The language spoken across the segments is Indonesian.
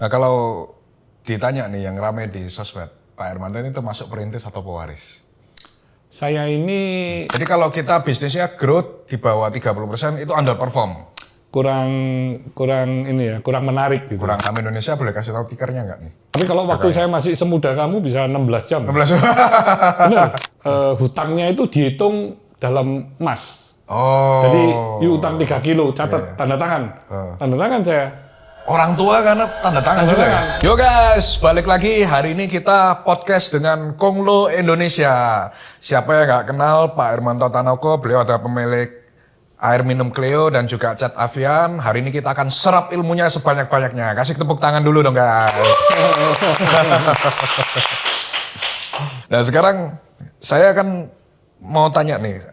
Nah kalau ditanya nih yang ramai di sosmed, Pak Hermanto ini termasuk perintis atau pewaris? Saya ini Jadi kalau kita bisnisnya growth di bawah 30% itu underperform. kurang menarik gitu. Kurang kami Indonesia boleh kasih tahu tikernya nggak nih? Tapi kalau waktu saya masih semuda kamu bisa 16 jam. 16. Benar. Hutangnya itu dihitung dalam emas. Oh. Jadi utang 3 kilo, catat tanda tangan. Tanda tangan saya. Orang tua karena tanda tangan juga ya. Yo guys, balik lagi. Hari ini kita podcast dengan Konglo Indonesia. Siapa yang nggak kenal Pak Hermanto Tanoko, beliau adalah pemilik air minum Cleo dan juga Cat Avian. Hari ini kita akan serap ilmunya sebanyak-banyaknya. Kasih tepuk tangan dulu dong guys. Nah sekarang saya kan mau tanya nih,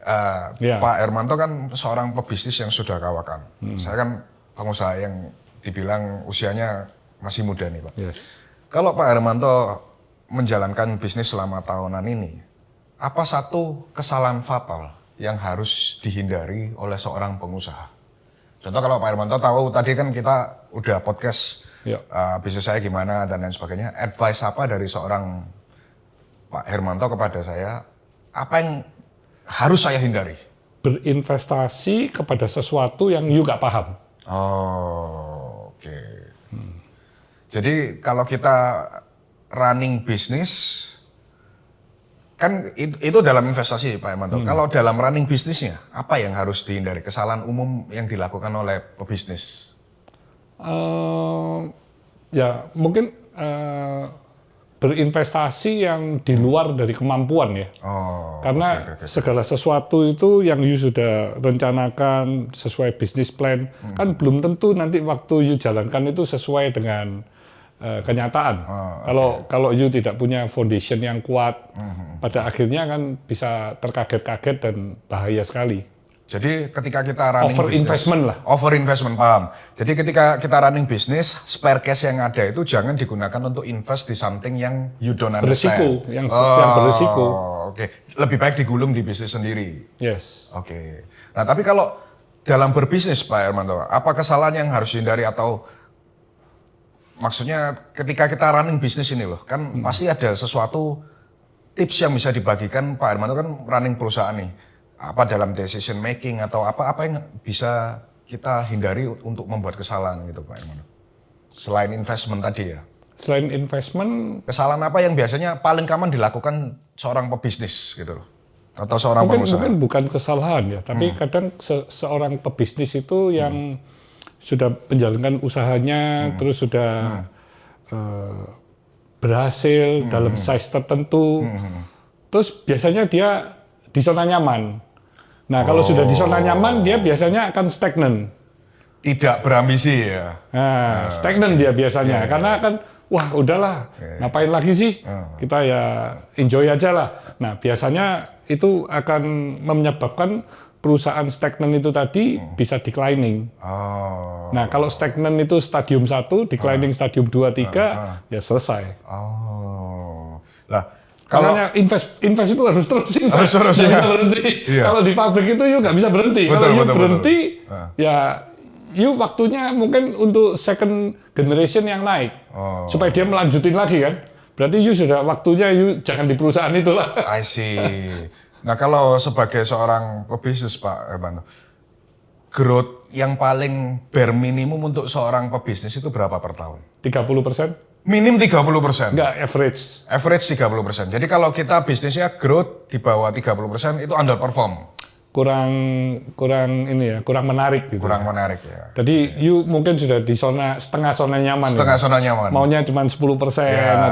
Pak Hermanto kan seorang pebisnis yang sudah kawakan. Saya kan pengusaha yang dibilang usianya masih muda nih Pak. Yes. Kalau Pak Hermanto menjalankan bisnis selama tahunan ini, apa satu kesalahan fatal yang harus dihindari oleh seorang pengusaha? Contoh kalau Pak Hermanto tahu tadi kan kita udah podcast bisnis saya gimana dan lain sebagainya. Advice apa dari seorang Pak Hermanto kepada saya, apa yang harus saya hindari? Berinvestasi kepada sesuatu yang you nggak paham. Oh, oke. Jadi kalau kita running bisnis, kan itu dalam investasi Pak Hermanto. Kalau dalam running bisnisnya, apa yang harus dihindari? Kesalahan umum yang dilakukan oleh pebisnis? Ya mungkin berinvestasi yang di luar dari kemampuan ya. Oh, Karena segala sesuatu itu yang you sudah rencanakan sesuai bisnis plan, kan belum tentu nanti waktu you jalankan itu sesuai dengan kenyataan. Kalau you tidak punya foundation yang kuat, pada akhirnya kan bisa terkaget-kaget dan bahaya sekali. Jadi ketika kita running Over bisnis, investment lah. Over investment, paham. Jadi ketika kita running bisnis, spare cash yang ada itu jangan digunakan untuk invest di something yang you don't understand. Berisiko, yang berisiko. Oke. Lebih baik digulung di bisnis sendiri. Yes. Oke. Nah tapi kalau dalam berbisnis Pak Hermanto, apa kesalahan yang harus dihindari atau maksudnya ketika kita running bisnis ini loh, kan pasti ada sesuatu tips yang bisa dibagikan Pak Hermanto kan running perusahaan nih. Apa dalam decision making atau apa yang bisa kita hindari untuk membuat kesalahan gitu Pak Hermanto? Selain investment tadi ya. Selain investment, kesalahan apa yang biasanya paling common dilakukan seorang pebisnis gitu loh? Atau seorang pengusaha? Mungkin bukan kesalahan ya, tapi kadang seorang pebisnis itu yang sudah menjalankan usahanya, terus sudah berhasil dalam size tertentu, terus biasanya dia di zona nyaman. Nah, kalau sudah di zona nyaman, dia biasanya akan stagnan. Tidak berambisi ya? Nah, stagnan dia biasanya. Karena kan, wah udahlah, ngapain lagi sih? Kita ya enjoy aja lah. Nah, biasanya itu akan menyebabkan perusahaan stagnan itu tadi bisa declining. Nah, kalau stagnan itu stadium 1, declining stadium 2, 3, ya selesai. Lah, kalau invest itu harus terus ya. Berhenti. Iya. Kalau di pabrik itu you nggak bisa berhenti. Kalau you berhenti, ya you waktunya mungkin untuk second generation yang naik. Supaya dia melanjutin lagi kan. Berarti you sudah waktunya you jangan di perusahaan itulah. I see. Nah kalau sebagai seorang pebisnis Pak Hermanto, growth yang paling bare minimum untuk seorang pebisnis itu berapa per tahun? 30%? Minim 30%? Enggak, average. Average 30%. Jadi kalau kita bisnisnya growth di bawah 30% itu underperform? Kurang menarik gitu. Kurang menarik ya. Jadi you mungkin sudah di setengah zona nyaman. Zona nyaman. Maunya cuma 10%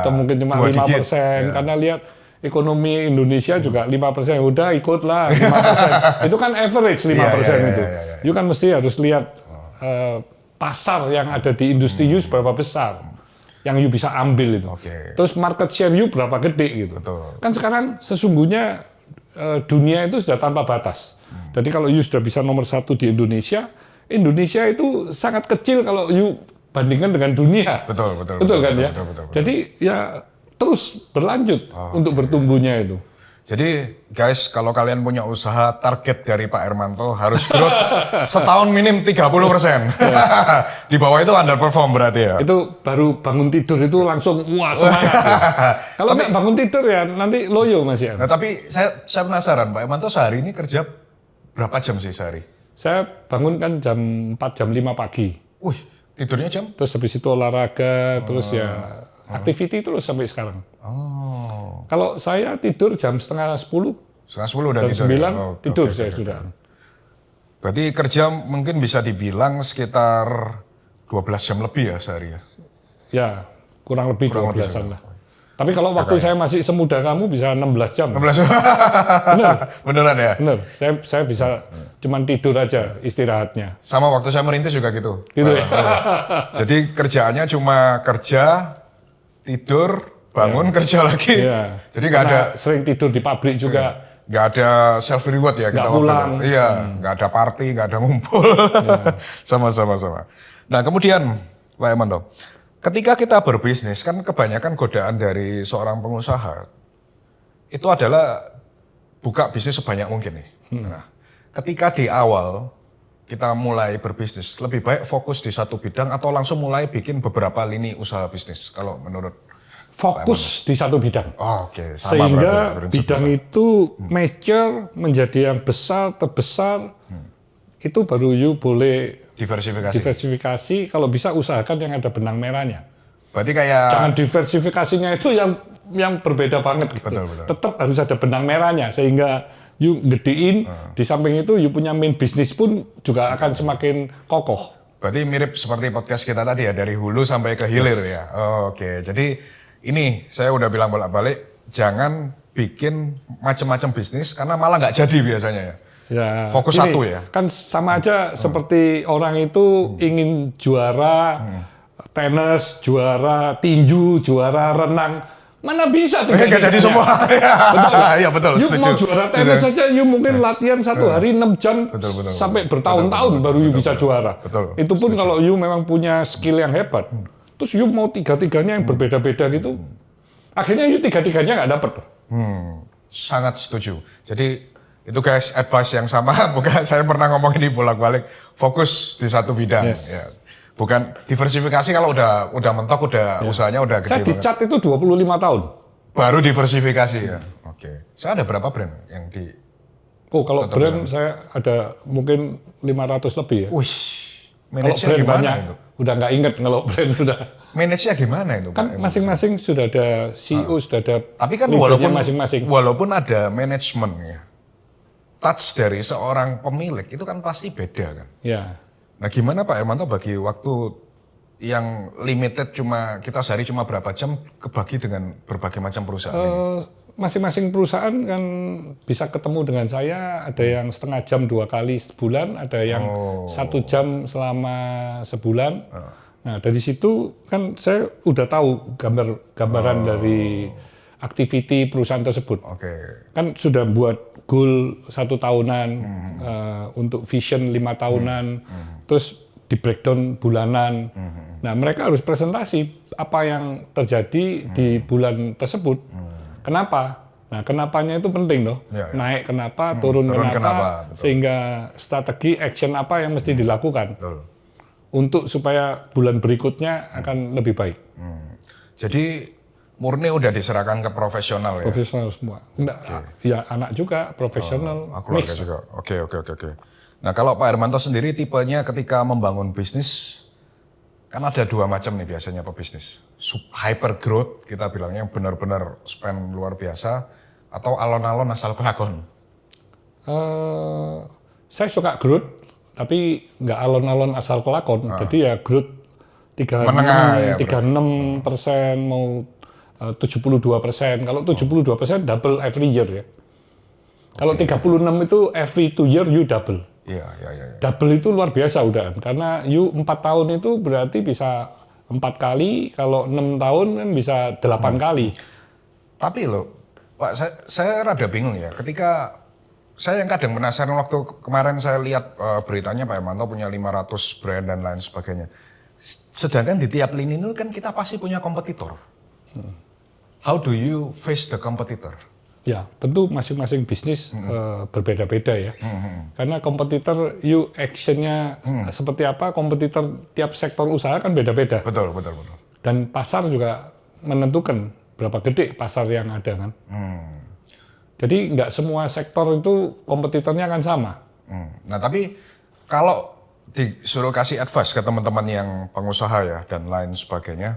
atau mungkin cuma 5%. Karena lihat ekonomi Indonesia juga 5%. Udah ikutlah 5%. Itu kan average 5% itu. You kan mesti harus lihat pasar yang ada di industri you seberapa besar. Yang you bisa ambil itu. Terus market share you berapa gede gitu. Kan sekarang sesungguhnya dunia itu sudah tanpa batas. Jadi kalau you sudah bisa nomor 1 di Indonesia itu sangat kecil kalau you bandingkan dengan dunia. Betul kan ya? Betul. Jadi ya terus berlanjut untuk bertumbuhnya itu. Jadi guys, kalau kalian punya usaha, target dari Pak Hermanto harus growth setahun minim 30%. Di bawah itu underperform berarti ya? Itu baru bangun tidur itu langsung wah semangat. Ya. Kalau nggak bangun tidur ya nanti loyo Mas Ian. Nah, tapi saya penasaran, Pak Hermanto sehari ini kerja berapa jam sih sehari? Saya bangun kan jam 4, jam 5 pagi. Wih, tidurnya jam? Terus habis itu olahraga, terus ya activity terus sampai sekarang. Kalau saya tidur jam setengah 10, Setengah 10 udah jam tidur. 9 Ya? tidur saya sudah. Berarti kerja mungkin bisa dibilang sekitar 12 jam lebih ya sehari ya? Ya, kurang lebih 12-an lah. Tapi kalau waktu saya masih semuda kamu bisa 16 jam. 16 Benar, Beneran ya? benar. Saya bisa cuman tidur aja istirahatnya. Sama waktu saya merintis juga gitu. Gitu ya. Jadi kerjaannya cuma kerja, tidur, bangun, kerja lagi. Iya. Jadi nggak ada Sering tidur di pabrik juga. nggak ada self reward ya kita Nggak waktu pulang. itu. Iya, nggak ada party, nggak ada ngumpul. Sama. Nah kemudian Pak Hermanto, ketika kita berbisnis kan kebanyakan godaan dari seorang pengusaha itu adalah buka bisnis sebanyak mungkin nih. Nah, ketika di awal kita mulai berbisnis, lebih baik fokus di satu bidang atau langsung mulai bikin beberapa lini usaha bisnis kalau menurut Fokus di satu bidang. Oke, sama Sehingga berarti, bidang itu mature menjadi yang besar, terbesar. Itu baru you boleh diversifikasi. diversifikasi. Kalau bisa usahakan yang ada benang merahnya. Berarti kayak Jangan diversifikasinya itu yang berbeda banget gitu. Betul. Tetap harus ada benang merahnya sehingga you gedein. Di samping itu you punya main bisnis pun juga akan semakin kokoh. berarti mirip seperti podcast kita tadi ya, dari hulu sampai ke hilir ya. Oke, jadi ini saya udah bilang bolak-balik, jangan bikin macam-macam bisnis karena malah nggak jadi biasanya ya. Ya, Fokus gini, satu ya. Kan sama aja seperti orang itu ingin juara tenis, juara tinju, juara renang. Mana bisa Nggak jadi semua. Iya betul, You setuju. mau juara tenis saja, you mungkin latihan satu hari 6 jam Betul. sampai bertahun-tahun baru you bisa juara. Betul. Itu pun kalau you memang punya skill yang hebat. Terus you mau tiga-tiganya yang berbeda-beda gitu, akhirnya you tiga-tiganya nggak dapet. Sangat setuju. Jadi itu guys, advice yang sama. Bukan saya pernah ngomong ini bolak-balik. Fokus di satu bidang. Yes. Ya. Bukan diversifikasi kalau udah mentok, usahanya udah gede Saya di banget. cat itu 25 tahun. Baru diversifikasi ya. Oke. Saya ada berapa brand yang di? Oh kalau brand saya ada mungkin 500 lebih ya. Wih, Kalau manage-nya brand gimana banyak, itu? udah nggak inget kalau brand udah. Manage-nya gimana itu? Kan Pak? masing-masing sudah ada CEO, sudah ada Tapi kan leadernya masing-masing. walaupun ada manajemen ya, touch dari seorang pemilik itu kan pasti beda kan. Ya, Nah gimana Pak Hermanto bagi waktu yang limited kita sehari cuma berapa jam kebagi dengan berbagai macam perusahaan ini? masing-masing perusahaan kan bisa ketemu dengan saya. Ada yang setengah jam 2 kali sebulan, ada yang 1 jam selama sebulan. Nah dari situ kan saya udah tahu gambaran dari activity perusahaan tersebut. Oke. Kan sudah buat goal 1 tahunan, untuk vision 5 tahunan, terus di breakdown bulanan. Nah mereka harus presentasi apa yang terjadi di bulan tersebut. Kenapa? Nah kenapanya itu penting loh. Ya. Naik kenapa, turun kenapa, kenapa, betul. sehingga strategi action apa yang mesti dilakukan Betul. untuk supaya bulan berikutnya akan lebih baik. Jadi murni udah diserahkan ke profesional ya? Profesional semua. Enggak, ya anak juga profesional, Keluarga mix. juga. Oke. Nah kalau Pak Hermanto sendiri tipenya ketika membangun bisnis, kan ada 2 macam nih biasanya pebisnis. Hyper growth kita bilangnya yang benar-benar spend luar biasa, atau alon-alon asal kelakon. Saya suka growth, tapi nggak alon-alon asal kelakon. Jadi ya growth Menengah, ya, 36% mau 72%. Kalau 72% double every year ya. Kalau 36 itu every 2 year you double. Iya. Double itu luar biasa udah. Karena you 4 tahun itu berarti bisa 4 kali, kalau 6 tahun kan bisa 8 kali. Tapi loh, Pak, saya rada bingung ya. Ketika saya yang kadang penasaran waktu kemarin saya lihat beritanya Pak Hermanto punya 500 brand dan lain sebagainya. Sedangkan di tiap lini itu kan kita pasti punya kompetitor. How do you face the competitor? Ya, tentu masing-masing bisnis berbeda-beda ya. Karena kompetitor, actionnya seperti apa, kompetitor tiap sektor usaha kan beda-beda. Betul. Dan pasar juga menentukan berapa gede pasar yang ada kan. Jadi nggak semua sektor itu kompetitornya akan sama. Nah tapi kalau disuruh kasih advice ke teman-teman yang pengusaha ya dan lain sebagainya,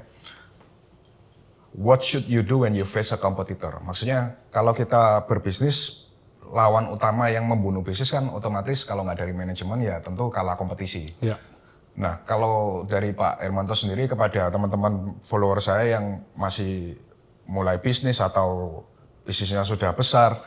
what should you do when you face a competitor? Maksudnya kalau kita berbisnis, lawan utama yang membunuh bisnis kan otomatis kalau nggak dari manajemen ya tentu kalah kompetisi. Ya. Nah kalau dari Pak Hermanto sendiri kepada teman-teman follower saya yang masih mulai bisnis atau bisnisnya sudah besar,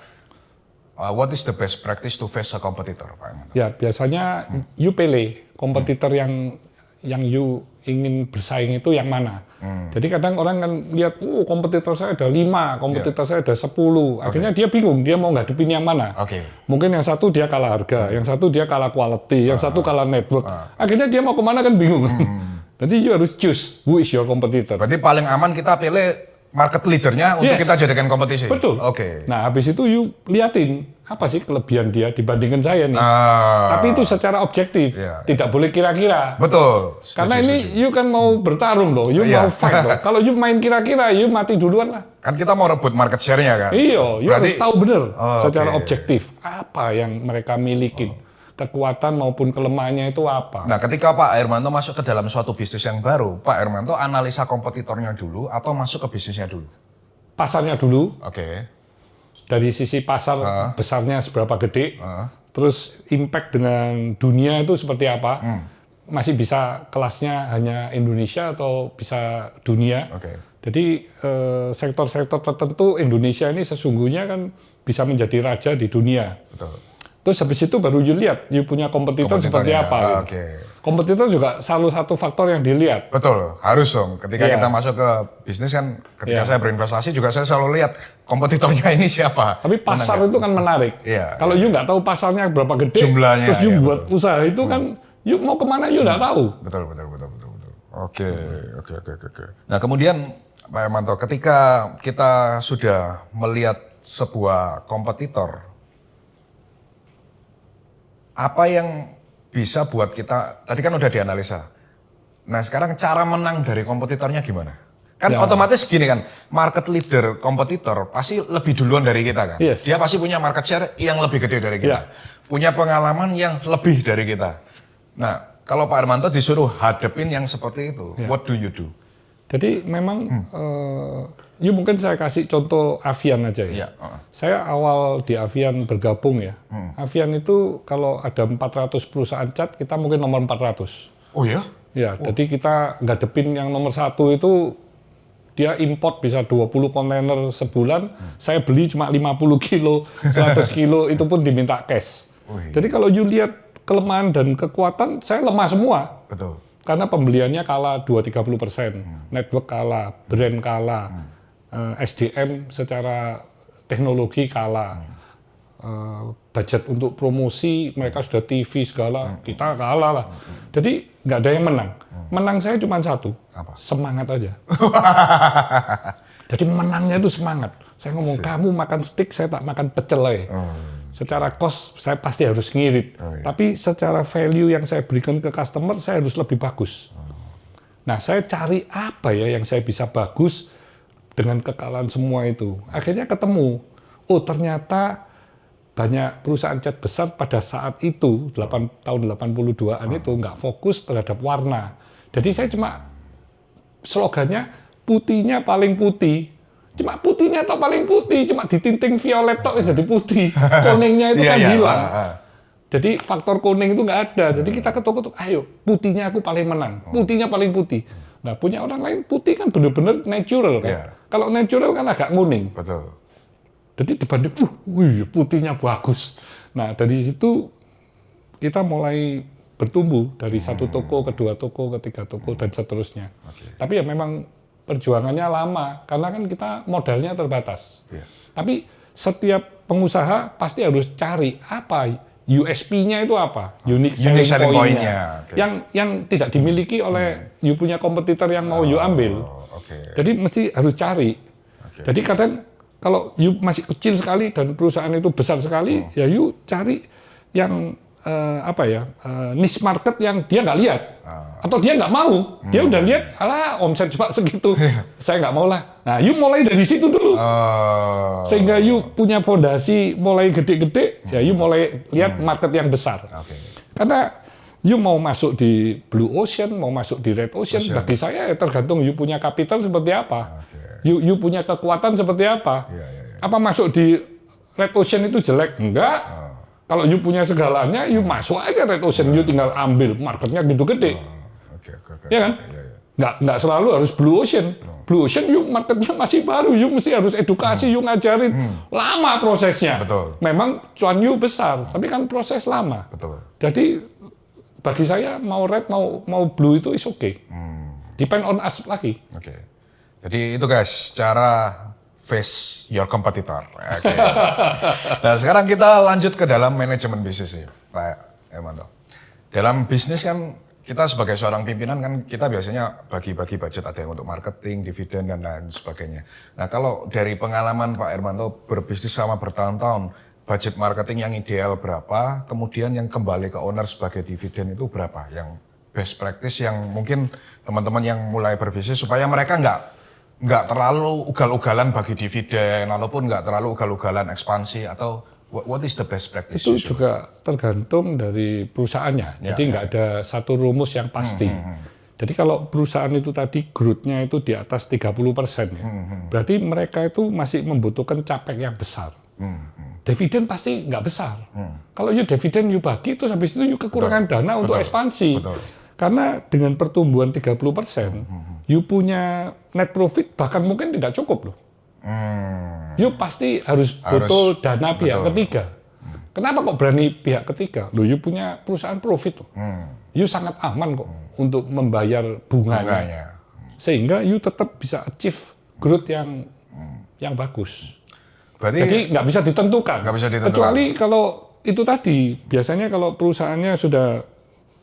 what is the best practice to face a competitor, Pak Hermanto? Ya, biasanya you pilih kompetitor yang you ingin bersaing itu yang mana. Jadi kadang orang kan lihat, kompetitor saya ada 5, kompetitor saya ada 10. Akhirnya dia bingung, dia mau ngadepin yang mana. Mungkin yang satu dia kalah harga, yang satu dia kalah quality, yang satu kalah network. Akhirnya dia mau kemana kan bingung. Jadi you harus choose who is your competitor. Berarti paling aman kita pilih market leadernya untuk kita jadikan kompetisi? Betul. Nah, habis itu you liatin, apa sih kelebihan dia dibandingkan saya nih. Tapi itu secara objektif, tidak boleh kira-kira. Betul. Karena ini you kan mau bertarung loh, you mau fight loh. Kalau you main kira-kira, you mati duluan lah. Kan kita mau rebut market share-nya kan? Iya, you harus tahu benar secara objektif, apa yang mereka milikin. Kekuatan maupun kelemahannya itu apa. Nah, ketika Pak Hermanto masuk ke dalam suatu bisnis yang baru, Pak Hermanto analisa kompetitornya dulu atau masuk ke bisnisnya dulu? Pasarnya dulu. Dari sisi pasar besarnya seberapa gede, terus impact dengan dunia itu seperti apa, masih bisa kelasnya hanya Indonesia atau bisa dunia. Jadi sektor-sektor tertentu Indonesia ini sesungguhnya kan bisa menjadi raja di dunia. Terus habis itu baru you lihat, you punya kompetitor seperti apa. Kompetitor juga salah satu faktor yang dilihat. Betul, harus dong. Ketika kita masuk ke bisnis kan, ketika saya berinvestasi juga saya selalu lihat kompetitornya ini siapa. Tapi pasar itu kan menarik. Kalau you nggak tahu pasarnya berapa gede, jumlahnya, terus you buat usaha itu kan, you mau kemana you nggak tahu. Betul. Oke. Nah kemudian Pak Hermanto, ketika kita sudah melihat sebuah kompetitor, apa yang bisa buat kita, tadi kan udah dianalisa. Nah sekarang cara menang dari kompetitornya gimana? Kan otomatis gini kan, market leader kompetitor pasti lebih duluan dari kita kan. Dia pasti punya market share yang lebih gede dari kita. Punya pengalaman yang lebih dari kita. Nah kalau Pak Hermanto disuruh hadepin yang seperti itu, what do you do? Jadi memang, mungkin saya kasih contoh Avian aja ya. Saya awal di Avian bergabung ya. Avian itu kalau ada 400 perusahaan cat, kita mungkin nomor 400. Oh ya? Ya, jadi kita ngadepin yang nomor 1 itu, dia import bisa 20 kontainer sebulan, saya beli cuma 50 kilo, 100 kilo, itu pun diminta cash. Jadi kalau you lihat kelemahan dan kekuatan, saya lemah semua. Betul. Karena pembeliannya kalah 2-30%, network kalah, brand kalah, SDM secara teknologi kalah, budget untuk promosi mereka sudah TV segala, kita kalah lah. Jadi nggak ada yang menang. Menang saya cuma satu, semangat aja. Jadi menangnya itu semangat. Saya ngomong, kamu makan steak, saya tak makan pecel aja. Secara cost saya pasti harus ngirit, tapi secara value yang saya berikan ke customer saya harus lebih bagus. Nah saya cari apa ya yang saya bisa bagus dengan kekalahan semua itu. Akhirnya ketemu, ternyata banyak perusahaan cat besar pada saat itu, tahun 82-an itu nggak fokus terhadap warna. Jadi saya cuma slogannya putihnya paling putih. Cuma putihnya atau paling putih, cuma ditinting violet tok jadi putih. Kuningnya itu kan hilang. Jadi faktor kuning itu nggak ada. Jadi kita ke toko, ayo putihnya aku paling menang, putihnya paling putih. Nah punya orang lain putih kan benar-benar natural kan. Kalau natural kan agak kuning. Betul. Jadi dibanding, putihnya bagus. Nah dari situ kita mulai bertumbuh dari satu toko, kedua toko, ketiga toko dan seterusnya. Tapi ya memang perjuangannya lama, karena kan kita modalnya terbatas. Tapi setiap pengusaha pasti harus cari apa USP-nya itu apa, unique selling point-nya, yang tidak dimiliki oleh you punya kompetitor yang mau you ambil. Jadi mesti harus cari. Jadi kadang kalau you masih kecil sekali dan perusahaan itu besar sekali, ya you cari yang niche market yang dia nggak lihat atau dia nggak mau. Dia udah lihat, alah omset cuma segitu, saya nggak mau lah. Nah, you mulai dari situ dulu. Sehingga you punya fondasi mulai gede-gede, ya you mulai lihat market yang besar. Karena you mau masuk di Blue Ocean, mau masuk di Red Ocean, bagi saya ya tergantung you punya capital seperti apa. You punya kekuatan seperti apa. Apa masuk di Red Ocean itu jelek? Enggak. Kalau you punya segalanya, you masuk aja Red Ocean, you tinggal ambil, marketnya gitu gede. Ya kan? Nggak selalu harus Blue Ocean. Blue Ocean, you marketnya masih baru, you mesti harus edukasi, you ngajarin. Lama prosesnya. Betul. Memang cuan you besar, tapi kan proses lama. Betul. Jadi bagi saya mau red mau blue itu is okay. Depend on us lagi. Jadi itu guys, cara face your competitor. Nah sekarang kita lanjut ke dalam manajemen bisnis nih, Pak Hermanto. Dalam bisnis kan kita sebagai seorang pimpinan kan kita biasanya bagi-bagi budget, ada yang untuk marketing, dividen dan lain sebagainya. Nah kalau dari pengalaman Pak Hermanto berbisnis selama bertahun-tahun, budget marketing yang ideal berapa, kemudian yang kembali ke owner sebagai dividen itu berapa, yang best practice yang mungkin teman-teman yang mulai berbisnis supaya mereka nggak terlalu ugal-ugalan bagi dividen, ataupun nggak terlalu ugal-ugalan ekspansi, atau what is the best practice? Itu juga tergantung dari perusahaannya. Jadi nggak ada satu rumus yang pasti. Jadi kalau perusahaan itu tadi growth-nya itu di atas 30%, ya, berarti mereka itu masih membutuhkan capex yang besar. Dividen pasti nggak besar. Kalau you dividen you bagi, terus habis itu you kekurangan dana untuk ekspansi. Karena dengan pertumbuhan 30%, you punya net profit bahkan mungkin tidak cukup loh. You pasti harus butuh dana pihak ketiga. Kenapa kok berani pihak ketiga? Loh, you punya perusahaan profit loh. You sangat aman kok untuk membayar bunganya. Sehingga you tetap bisa achieve growth yang bagus. Jadi nggak bisa ditentukan. Kecuali kalau itu tadi, biasanya kalau perusahaannya sudah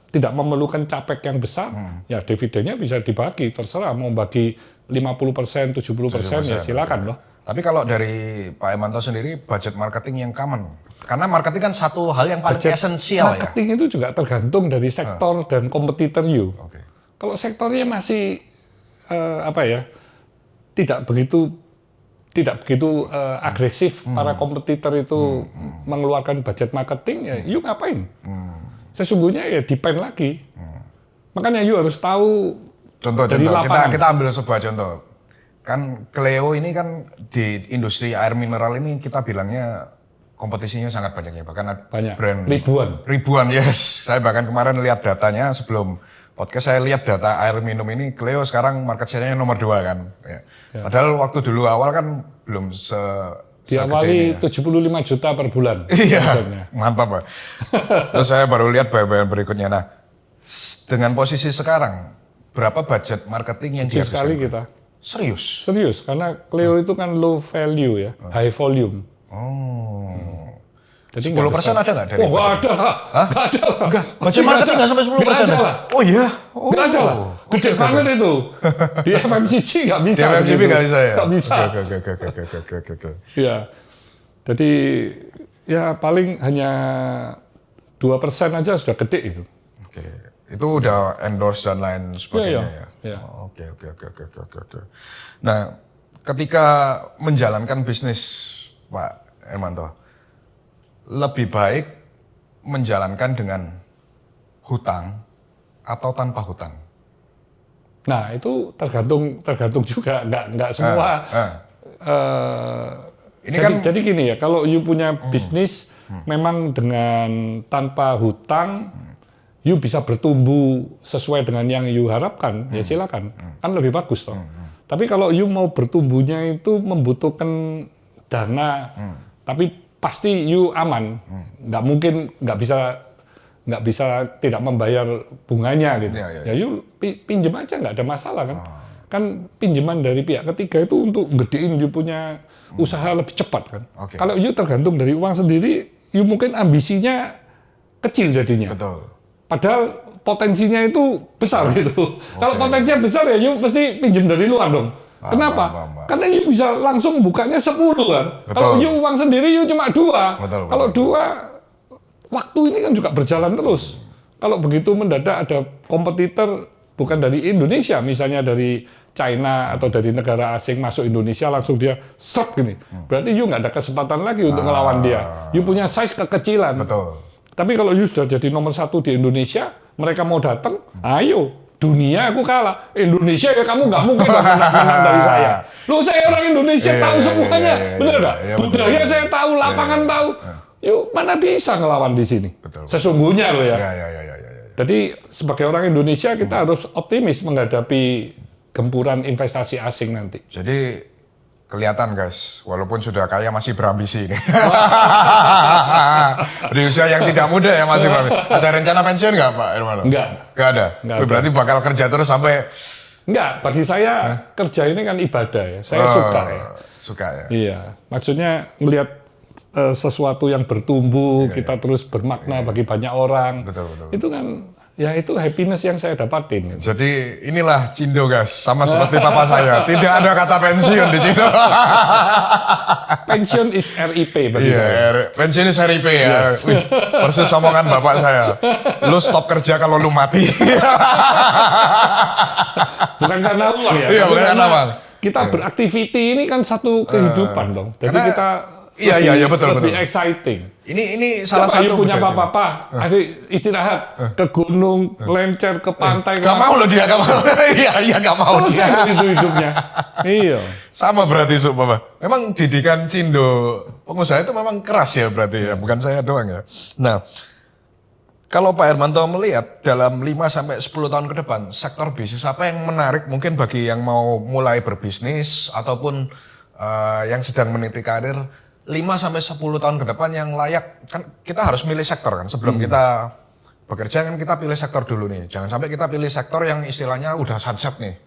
tidak memerlukan capex yang besar, ya dividennya bisa dibagi, terserah mau bagi 50%, 70% ya silakan loh. Tapi kalau dari Pak Hermanto sendiri, budget marketing yang common, karena marketing kan satu hal yang paling esensial ya. Marketing itu juga tergantung dari sektor dan kompetitor you. Kalau sektornya masih tidak begitu agresif, para kompetitor itu mengeluarkan budget marketing, ya you ngapain? Sesungguhnya ya depend lagi. Makanya you harus tahu contoh kita ambil sebuah contoh. Kan Cleo ini kan di industri air mineral ini kita bilangnya kompetisinya sangat banyak ya, bahkan banyak, brand ribuan, yes. Saya bahkan kemarin lihat datanya sebelum podcast, saya lihat data air minum ini Cleo sekarang market share-nya nomor 2 kan. Ya. Padahal waktu dulu awal kan belum diawali 75 juta per bulan. Iya, mantap Pak. Terus saya baru lihat bagian berikutnya. Nah, dengan posisi sekarang, berapa budget marketing yang kecil sekali kita. Serius, karena Cleo itu kan low value ya, high volume. Jadi 10% ada nggak dari? Nggak ada. Enggak. Budget marketing nggak sampai 10%? Nggak ada lah. Oh iya? Nggak ada lah. Gede banget itu. Di FMCG nggak bisa. Di FMCG nggak bisa ya? Nggak bisa. Oke. Ya. Jadi ya paling hanya 2% aja sudah gede itu. Oke. Itu udah endorse dan lain sebagainya ya. Oke. Nah, ketika menjalankan bisnis Pak Hermanto, lebih baik menjalankan dengan hutang atau tanpa hutang? Nah, itu tergantung juga, nggak semua. Jadi gini ya, kalau you punya bisnis memang dengan tanpa hutang, you bisa bertumbuh sesuai dengan yang you harapkan, ya silakan, kan lebih bagus toh. Tapi kalau you mau bertumbuhnya itu membutuhkan dana, tapi pasti you aman, nggak mungkin nggak bisa tidak membayar bunganya gitu. Ya you pinjem aja nggak ada masalah kan. Kan pinjaman dari pihak ketiga itu untuk gedein you punya usaha lebih cepat kan. Kalau you tergantung dari uang sendiri, you mungkin ambisinya kecil jadinya. Betul. Padahal potensinya itu besar gitu. Kalau potensinya besar ya you pasti pinjem dari luar dong. Kenapa? Karena you bisa langsung bukanya 10 kan. Kalau you uang sendiri you cuma 2. Kalau 2, waktu ini kan juga berjalan terus. Kalau begitu mendadak ada kompetitor bukan dari Indonesia, misalnya dari China atau dari negara asing masuk Indonesia, langsung dia serp gini. Berarti you nggak ada kesempatan lagi untuk ngelawan dia. You punya size kekecilan. Betul. Tapi kalau you sudah jadi nomor 1 di Indonesia, mereka mau datang, ayo. Dunia aku kalah. Indonesia ya kamu nggak mungkin menang dari saya. Loh, saya orang Indonesia tahu semuanya. Bener nggak? Budaya saya tahu, lapangan tahu. Yuk, mana bisa ngelawan di sini? Sesungguhnya loh ya. Jadi sebagai orang Indonesia kita harus optimis menghadapi gempuran investasi asing nanti. Jadi kelihatan guys, walaupun sudah kaya masih berambisi nih. Di usia yang tidak muda ya masih berambisi. Ada rencana pensiun nggak Pak Hermanto? Enggak. Nggak ada? Berarti bakal kerja terus sampai... Enggak, bagi saya kerja ini kan ibadah ya. Saya suka ya. Suka ya? Iya, maksudnya ngelihat sesuatu yang bertumbuh, kita terus bermakna bagi banyak orang. Betul. Itu kan, ya itu happiness yang saya dapatin. Jadi inilah Cindo guys, sama seperti papa saya. Tidak ada kata pensiun di Cindo. Pensiun is RIP bagi saya. Pensiun is RIP ya. Wih, persis omongan bapak saya. Lu stop kerja kalau lu mati. Bukan karena uang ya. Iya, bukan karena uang. Kita beraktiviti ini kan satu kehidupan dong. Jadi karena, kita iya betul. Lebih exciting. Ini salah coba satu punya papa, ayo istirahat ke gunung, lencer ke pantai. Gak mau loh dia, gak mau. Iya gak mau. Selesai itu hidupnya. Iya. Sama berarti Papa. Memang didikan Cindo pengusaha itu memang keras ya berarti ya, bukan saya doang ya. Nah, kalau Pak Hermanto melihat dalam 5-10 tahun ke depan, sektor bisnis apa yang menarik mungkin bagi yang mau mulai berbisnis ataupun yang sedang meniti karir, 5-10 tahun ke depan yang layak, kan kita harus milih sektor kan sebelum kita bekerja, kan kita pilih sektor dulu nih. Jangan sampai kita pilih sektor yang istilahnya udah sunset nih.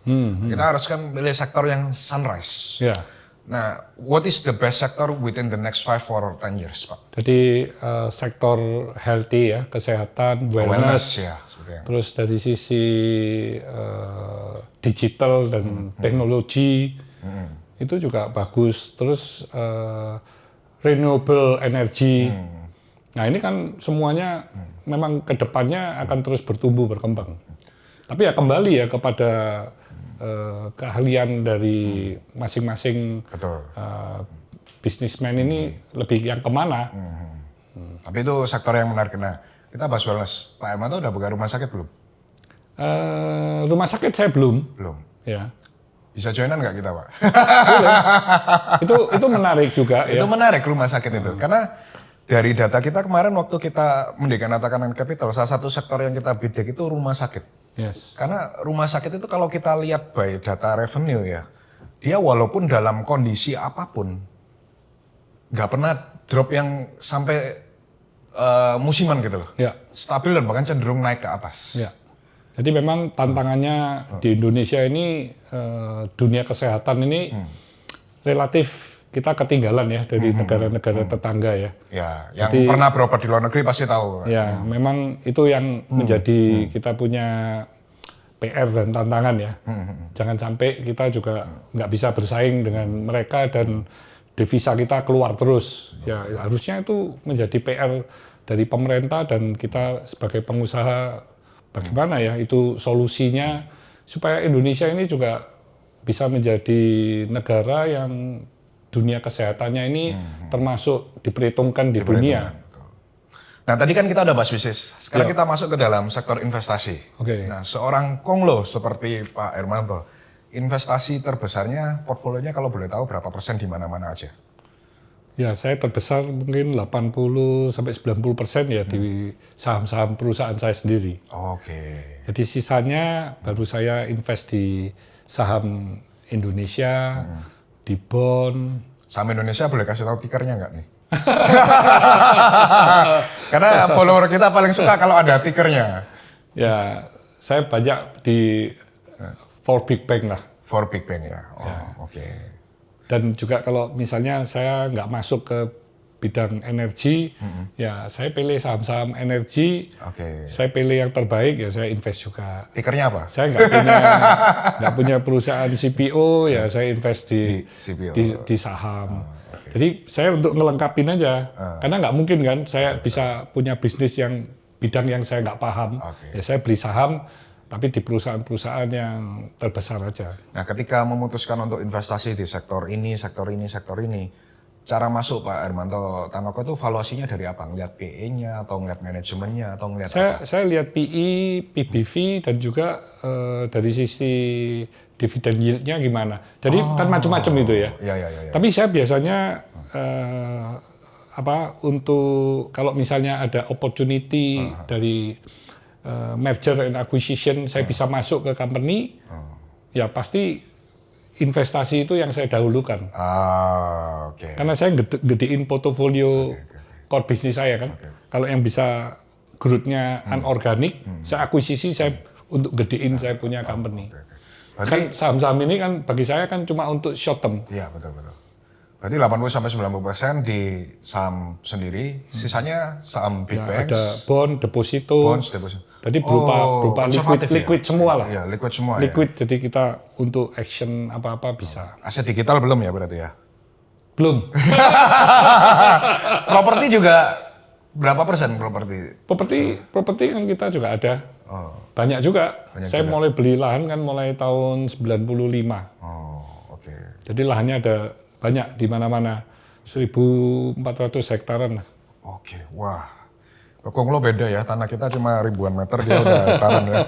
Kita harus kan pilih sektor yang sunrise. Yeah. Nah, what is the best sector within the next 5 or 10 years, Pak? Jadi sektor healthy ya, kesehatan, wellness ya. Terus dari sisi digital dan teknologi itu juga bagus. Terus renewable energy. Nah ini kan semuanya memang kedepannya akan terus bertumbuh berkembang. Tapi ya kembali ya kepada keahlian dari masing-masing bisnismen ini lebih yang kemana. Tapi itu sektor yang menarik. Nah kita bahas wellness. Pak Hermanto udah buka rumah sakit belum? Rumah sakit saya belum. Belum. Ya. Bisa joinan nggak kita, Pak? Itu menarik juga. Itu menarik rumah sakit itu, karena dari data kita kemarin waktu kita mendirikan Tatanan Capital, salah satu sektor yang kita bidik itu rumah sakit. Yes. Karena rumah sakit itu kalau kita lihat by data revenue ya, dia walaupun dalam kondisi apapun, nggak pernah drop yang sampai musiman gitu loh. Ya. Stabil dan bahkan cenderung naik ke atas. Ya. Jadi memang tantangannya di Indonesia ini, dunia kesehatan ini relatif kita ketinggalan ya dari negara-negara tetangga ya. Ya, yang jadi, pernah berobat di luar negeri pasti tahu. Ya, memang itu yang menjadi kita punya PR dan tantangan ya. Jangan sampai kita juga nggak bisa bersaing dengan mereka dan devisa kita keluar terus. Ya, harusnya itu menjadi PR dari pemerintah dan kita sebagai pengusaha. Bagaimana ya itu solusinya supaya Indonesia ini juga bisa menjadi negara yang dunia kesehatannya ini termasuk diperhitungkan di dunia. Nah tadi kan kita udah bahas bisnis, sekarang kita masuk ke dalam sektor investasi. Nah seorang konglo seperti Pak Hermanto, investasi terbesarnya portfolionya kalau boleh tahu berapa persen di mana-mana aja? Ya, saya terbesar mungkin 80-90% ya di saham-saham perusahaan saya sendiri. Jadi sisanya baru saya invest di saham Indonesia, di bond. Saham Indonesia boleh kasih tahu tickernya nggak nih? Karena follower kita paling suka kalau ada tickernya. Ya, saya banyak di 4 big bank lah. 4 big bank ya? Dan juga kalau misalnya saya nggak masuk ke bidang energi, ya saya pilih saham-saham energi. Oke. Saya pilih yang terbaik, ya saya invest juga. Tikernya apa? Saya nggak punya perusahaan CPO, ya saya invest di CPO. di saham. Jadi saya untuk ngelengkapin aja, karena nggak mungkin kan saya bisa punya bisnis yang bidang yang saya nggak paham. Ya saya beli saham, tapi di perusahaan-perusahaan yang terbesar aja. Nah, ketika memutuskan untuk investasi di sektor ini, cara masuk Pak Hermanto Tanoko itu valuasinya dari apa? Ngeliat PE-nya atau ngeliat manajemennya atau ngeliat apa? Saya lihat PE, PBV dan juga dari sisi dividen yield-nya gimana. Jadi kan macam-macam itu ya. Iya. Tapi saya biasanya untuk kalau misalnya ada opportunity dari merger and acquisition, saya bisa masuk ke company, ya pasti investasi itu yang saya dahulukan. Oke. Karena saya gedein portofolio core bisnis saya kan. Kalau yang bisa growth-nya anorganik, saya akuisisi, saya untuk gedein saya punya company. Kan saham-saham ini kan bagi saya kan cuma untuk short term. Iya, betul. Berarti 80-90% di saham sendiri, sisanya saham big banks. Ada bond, deposito. Jadi berupa liquid semua lah. Iya, liquid semua. Liquid, jadi kita untuk action apa-apa bisa. Aset digital belum ya berarti ya? Belum. Properti juga berapa persen properti? Properti kan kita juga ada. Banyak juga. Saya mulai beli lahan kan mulai tahun 95. Oke. Jadi lahannya ada banyak di mana-mana. 1.400 hektaran lah. Oke, wah. Kok lo beda ya, tanah kita cuma ribuan meter, dia udah hektaran ya.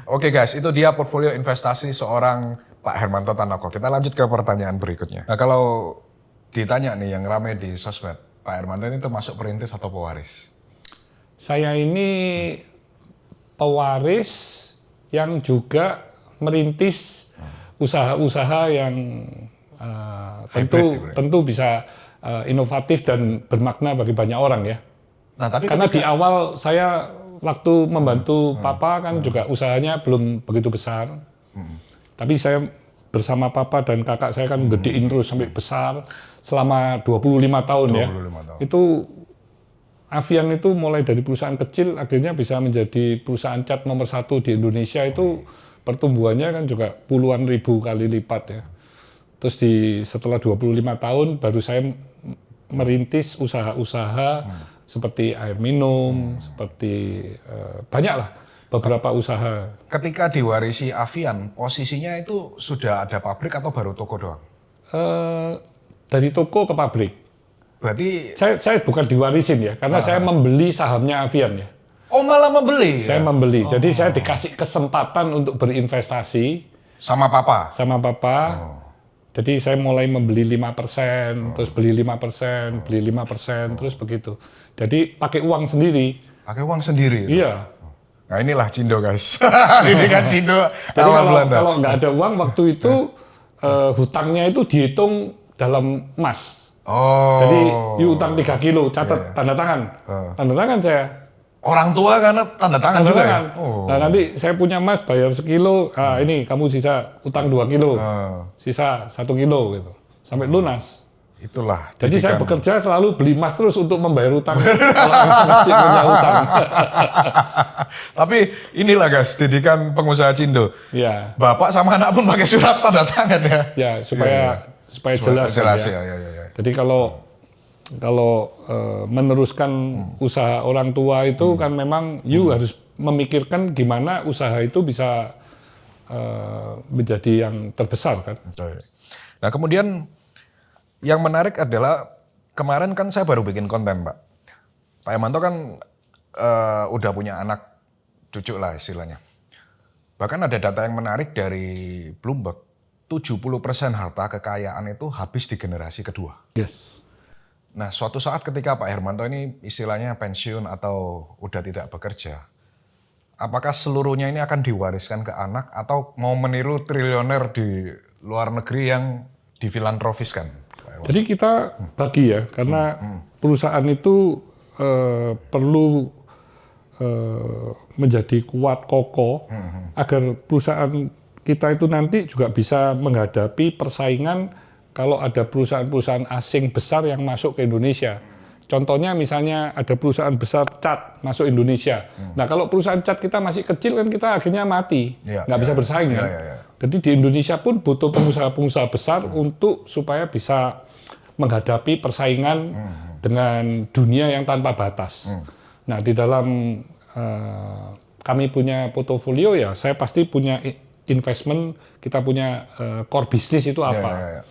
Oke guys, itu dia portfolio investasi seorang Pak Hermanto Tanoko. Kita lanjut ke pertanyaan berikutnya. Nah kalau ditanya nih yang ramai di sosmed, Pak Hermanto ini termasuk perintis atau pewaris? Saya ini pewaris yang juga merintis usaha-usaha yang tentu bisa inovatif dan bermakna bagi banyak orang ya. Nah, tapi karena di awal saya waktu membantu Papa kan juga usahanya belum begitu besar. Tapi saya bersama Papa dan kakak saya kan gedein terus sampai besar selama 25 tahun ya. Itu Avian itu mulai dari perusahaan kecil akhirnya bisa menjadi perusahaan cat nomor 1 di Indonesia. Itu pertumbuhannya kan juga puluhan ribu kali lipat ya. Terus setelah 25 tahun baru saya merintis usaha-usaha seperti air minum, seperti banyaklah beberapa usaha. Ketika diwarisi Avian, posisinya itu sudah ada pabrik atau baru toko doang? Dari toko ke pabrik. Berarti saya bukan diwarisin ya, karena saya membeli sahamnya Avian ya. Oh, malah membeli? Saya membeli, jadi saya dikasih kesempatan untuk berinvestasi. Sama Papa? Sama Papa. Jadi saya mulai membeli 5%, terus beli 5%, beli 5%, terus begitu. Jadi pakai uang sendiri. Pakai uang sendiri? Iya. Nah inilah Cindo guys. Ini kan Cindo. Jadi kalau nggak ada uang waktu itu, hutangnya itu dihitung dalam emas. Jadi utang 3 kilo, catat tanda tangan. Tanda tangan saya. Orang tua karena tanda tangan juga ya? Nah nanti saya punya emas bayar sekilo, ini kamu sisa utang 2 kilo, sisa 1 kilo gitu, sampai lunas. Itulah. Jadi saya bekerja selalu beli emas terus untuk membayar utang kalau masih punya utang. Tapi inilah guys, didikan pengusaha Cindo. Ya. Bapak sama anak pun pakai surat tanda tangan ya? Ya, supaya jelas ya. Jadi kalau meneruskan usaha orang tua itu kan memang harus memikirkan gimana usaha itu bisa menjadi yang terbesar kan. Nah kemudian yang menarik adalah kemarin kan saya baru bikin konten Pak. Pak Hermanto kan udah punya anak cucu lah istilahnya. Bahkan ada data yang menarik dari Bloomberg, 70% harta kekayaan itu habis di generasi kedua. Yes. Nah, suatu saat ketika Pak Hermanto ini istilahnya pensiun atau udah tidak bekerja, apakah seluruhnya ini akan diwariskan ke anak atau mau meniru triliuner di luar negeri yang difilantropiskan? Jadi kita bagi ya, karena perusahaan itu perlu menjadi kuat kokoh agar perusahaan kita itu nanti juga bisa menghadapi persaingan kalau ada perusahaan-perusahaan asing besar yang masuk ke Indonesia. Contohnya misalnya ada perusahaan besar cat masuk Indonesia. Nah kalau perusahaan cat kita masih kecil kan kita akhirnya mati, nggak bisa bersaing kan. Jadi di Indonesia pun butuh pengusaha-pengusaha besar untuk supaya bisa menghadapi persaingan dengan dunia yang tanpa batas. Nah di dalam kami punya portofolio ya, saya pasti punya investment, kita punya core business itu apa.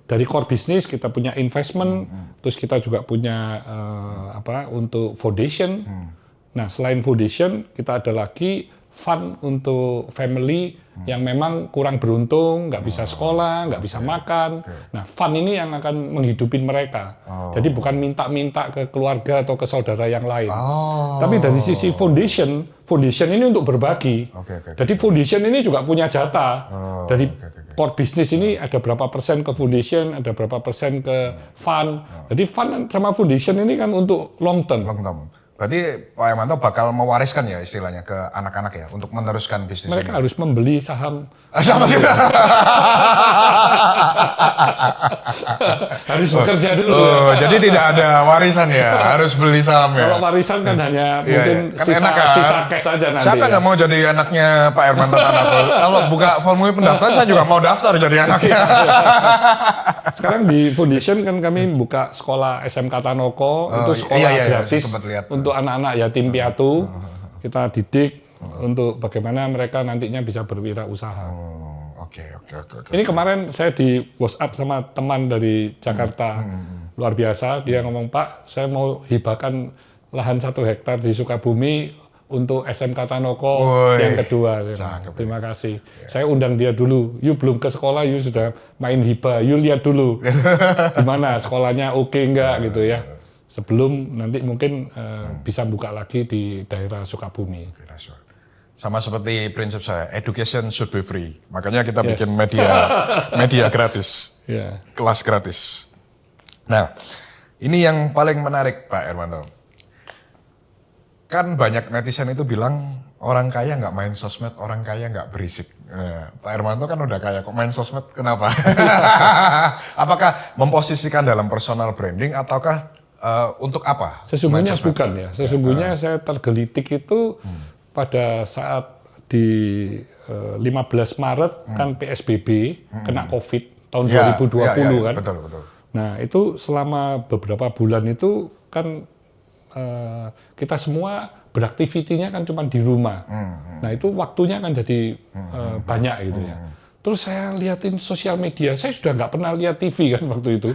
Dari core business kita punya investment, terus kita juga punya untuk foundation. Nah selain foundation kita ada lagi fund untuk family yang memang kurang beruntung, nggak bisa sekolah, nggak bisa makan. Nah fund ini yang akan menghidupin mereka. Jadi bukan minta-minta ke keluarga atau ke saudara yang lain. Tapi dari sisi foundation ini untuk berbagi. Jadi foundation ini juga punya jatah. Dari core business ini ada berapa persen ke foundation, ada berapa persen ke fund. Jadi fund sama foundation ini kan untuk long term. Berarti Pak Hermanto bakal mewariskan ya istilahnya ke anak-anak ya untuk meneruskan bisnis mereka ini. Harus membeli saham. Harus bekerja dulu. Jadi tidak ada warisan ya, harus beli saham ya. Kalau warisan kan hanya mungkin kan sisa, enak, kan? sisa cash aja nanti. Siapa nggak mau jadi anaknya Pak Hermanto Tanoko? Kalau buka formulir pendaftaran saya juga mau daftar jadi anaknya. Sekarang di foundation kan kami buka sekolah SMK Tanoko, itu sekolah gratis untuk anak-anak yatim piatu. Kita didik untuk bagaimana mereka nantinya bisa berwirausaha. Oke. Ini kemarin saya di WhatsApp sama teman dari Jakarta, luar biasa. Dia ngomong, Pak, saya mau hibahkan lahan 1 hektar di Sukabumi untuk SMK Tanoko yang kedua. Terima kasih. Saya undang dia dulu. You belum ke sekolah, you sudah main hibah. You lihat dulu gimana sekolahnya oke enggak gitu ya. Sebelum nanti mungkin bisa buka lagi di daerah Sukabumi. Sama seperti prinsip saya, education should be free. Makanya kita bikin media gratis, kelas gratis. Nah, ini yang paling menarik Pak Hermanto. Kan banyak netizen itu bilang orang kaya nggak main sosmed, orang kaya nggak berisik. Pak Hermanto kan udah kaya, kok main sosmed kenapa? Apakah memposisikan dalam personal branding ataukah untuk apa? Sesungguhnya bukan ya. Sesungguhnya saya tergelitik itu pada saat di 15 Maret kan PSBB kena COVID tahun 2020 kan. Betul. Nah itu selama beberapa bulan itu kan kita semua beraktivitinya kan cuma di rumah. Nah itu waktunya kan jadi banyak gitu ya. Terus saya liatin sosial media, saya sudah nggak pernah lihat TV kan waktu itu.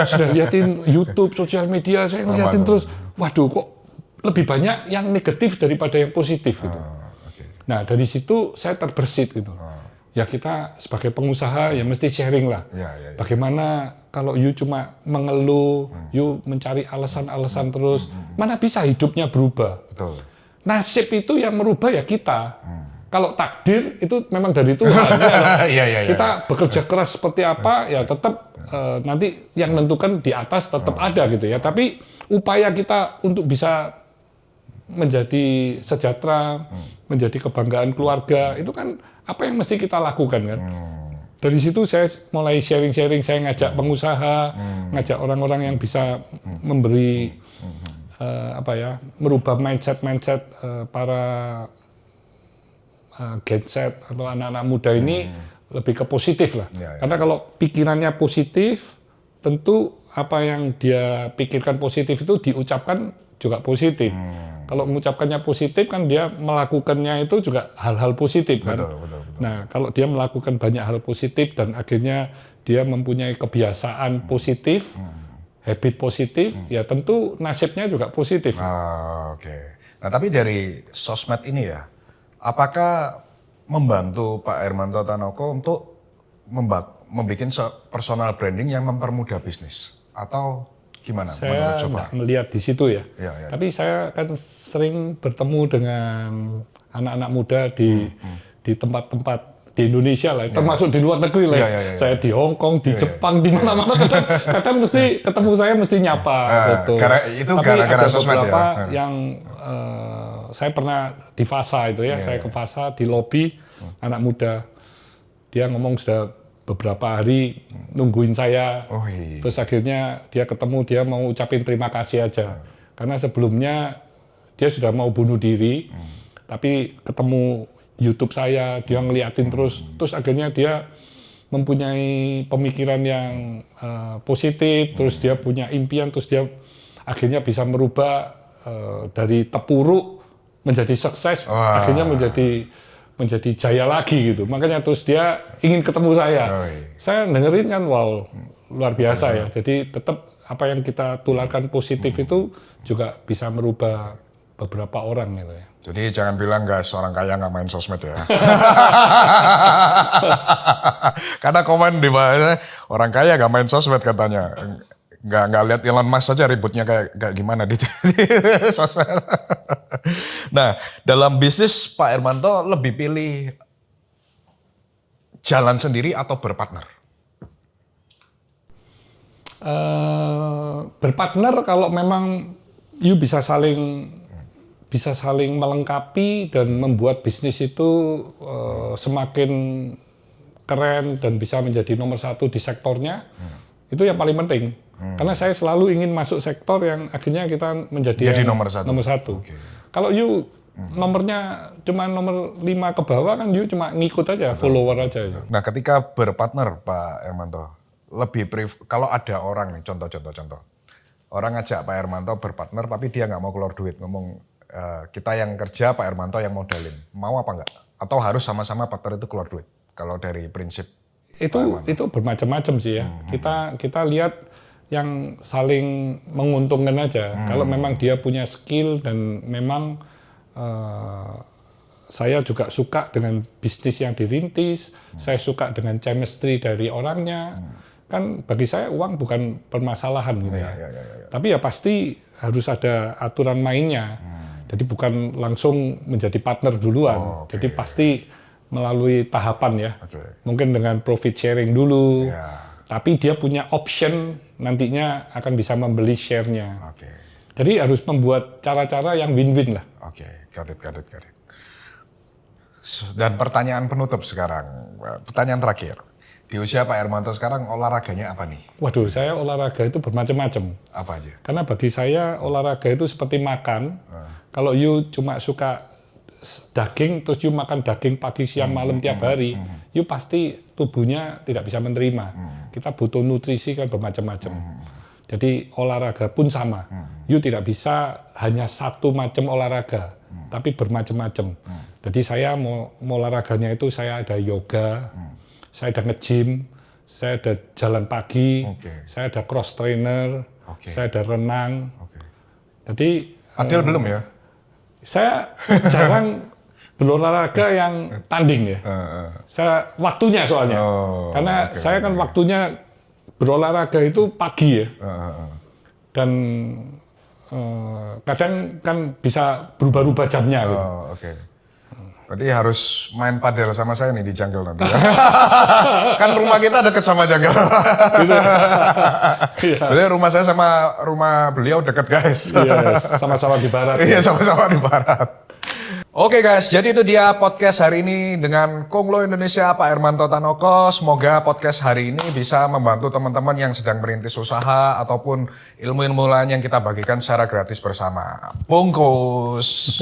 Sudah liatin YouTube, sosial media, saya liatin terus, waduh kok lebih banyak yang negatif daripada yang positif gitu. Nah dari situ saya terbersit gitu. Ya kita sebagai pengusaha ya mesti sharing lah. Bagaimana kalau you cuma mengeluh, you mencari alasan-alasan terus, mana bisa hidupnya berubah. Nasib itu yang merubah ya kita. Kalau takdir itu memang dari Tuhan. Kita bekerja keras seperti apa ya tetap nanti yang menentukan di atas tetap ada gitu ya. Tapi upaya kita untuk bisa menjadi sejahtera, menjadi kebanggaan keluarga itu kan apa yang mesti kita lakukan kan. Dari situ saya mulai sharing-sharing, saya ngajak pengusaha, ngajak orang-orang yang bisa memberi merubah mindset para genset atau anak-anak muda ini lebih ke positif lah. Karena kalau pikirannya positif, tentu apa yang dia pikirkan positif itu diucapkan juga positif. Kalau mengucapkannya positif kan dia melakukannya itu juga hal-hal positif kan. Betul. Nah kalau dia melakukan banyak hal positif dan akhirnya dia mempunyai kebiasaan positif, habit positif, ya tentu nasibnya juga positif. Nah tapi dari sosmed ini ya, apakah membantu Pak Hermanto Tanoko untuk membuat personal branding yang mempermudah bisnis? Atau gimana? Saya nggak melihat di situ ya. Tapi saya kan sering bertemu dengan anak-anak muda di tempat-tempat di Indonesia lah, termasuk di luar negeri lah. Saya di Hong Kong, di Jepang, di mana-mana kadang mesti ketemu saya mesti nyapa. Gitu. Tapi ada beberapa yang saya pernah di Fasa itu ya, saya ke Fasa di lobi anak muda, dia ngomong sudah beberapa hari nungguin saya. Oh iya. Terus akhirnya dia ketemu, dia mau ucapin terima kasih aja. Karena sebelumnya dia sudah mau bunuh diri, tapi ketemu YouTube saya, dia ngeliatin terus akhirnya dia mempunyai pemikiran yang positif, terus dia punya impian, terus dia akhirnya bisa merubah dari terpuruk menjadi sukses, akhirnya menjadi jaya lagi gitu. Makanya terus dia ingin ketemu saya. Saya dengerin kan, wow, luar biasa ya. Jadi tetap apa yang kita tularkan positif itu juga bisa merubah beberapa orang gitu ya. Jadi jangan bilang guys, orang kaya nggak main sosmed ya. Karena komen di bawahnya, orang kaya nggak main sosmed katanya. Nggak lihat Elon Musk saja ributnya kayak gimana di sosmed. Nah, dalam bisnis Pak Hermanto lebih pilih jalan sendiri atau berpartner? Berpartner kalau memang you bisa saling melengkapi dan membuat bisnis itu semakin keren dan bisa menjadi nomor satu di sektornya, itu yang paling penting. Karena saya selalu ingin masuk sektor yang akhirnya kita menjadi nomor satu. Okay. Kalau you nomornya cuma nomor 5 ke bawah kan you cuma ngikut aja, follower aja. Nah, ketika berpartner Pak Hermanto, kalau ada orang nih, contoh. Orang ngajak Pak Hermanto berpartner tapi dia nggak mau keluar duit, ngomong kita yang kerja, Pak Hermanto yang modalin. Mau apa enggak? Atau harus sama-sama partner itu keluar duit? Kalau dari prinsip itu bermacam-macam sih ya. Kita lihat yang saling menguntungkan aja. Kalau memang dia punya skill dan memang saya juga suka dengan bisnis yang dirintis, saya suka dengan chemistry dari orangnya. Kan bagi saya uang bukan permasalahan gitu ya. Tapi ya pasti harus ada aturan mainnya. Jadi bukan langsung menjadi partner duluan. Jadi pasti melalui tahapan ya. Mungkin dengan profit sharing dulu. Tapi dia punya option nantinya akan bisa membeli share-nya. Jadi harus membuat cara-cara yang win-win lah. Got it. Dan pertanyaan penutup sekarang. Pertanyaan terakhir. Di usia Pak Hermanto sekarang olahraganya apa nih? Waduh, saya olahraga itu bermacam-macam. Apa aja? Karena bagi saya olahraga itu seperti makan. Kalau you cuma suka daging, terus you makan daging pagi, siang, malam tiap hari, you pasti tubuhnya tidak bisa menerima. Kita butuh nutrisi kan bermacam-macam. Jadi olahraga pun sama. You tidak bisa hanya satu macam olahraga, tapi bermacam-macam. Jadi saya mau olahraganya itu saya ada yoga, saya ada nge-gym, saya ada jalan pagi, saya ada cross trainer, saya ada renang. Jadi Adil belum ya? Saya jarang berolahraga yang tanding ya. Saya waktunya soalnya. Karena saya kan waktunya berolahraga itu pagi ya. Dan kadang kan bisa berubah-ubah jamnya gitu. Berarti harus main padel sama saya nih di jungle nanti. Kan rumah kita deket sama jungle. Berarti rumah saya sama rumah beliau deket guys. Iya, sama-sama di barat. Iya, sama-sama di barat. Oke guys, jadi itu dia podcast hari ini dengan Konglo Indonesia Pak Hermanto Tanoko. Semoga podcast hari ini bisa membantu teman-teman yang sedang merintis usaha ataupun ilmu-ilmu lain yang kita bagikan secara gratis bersama. Bungkus.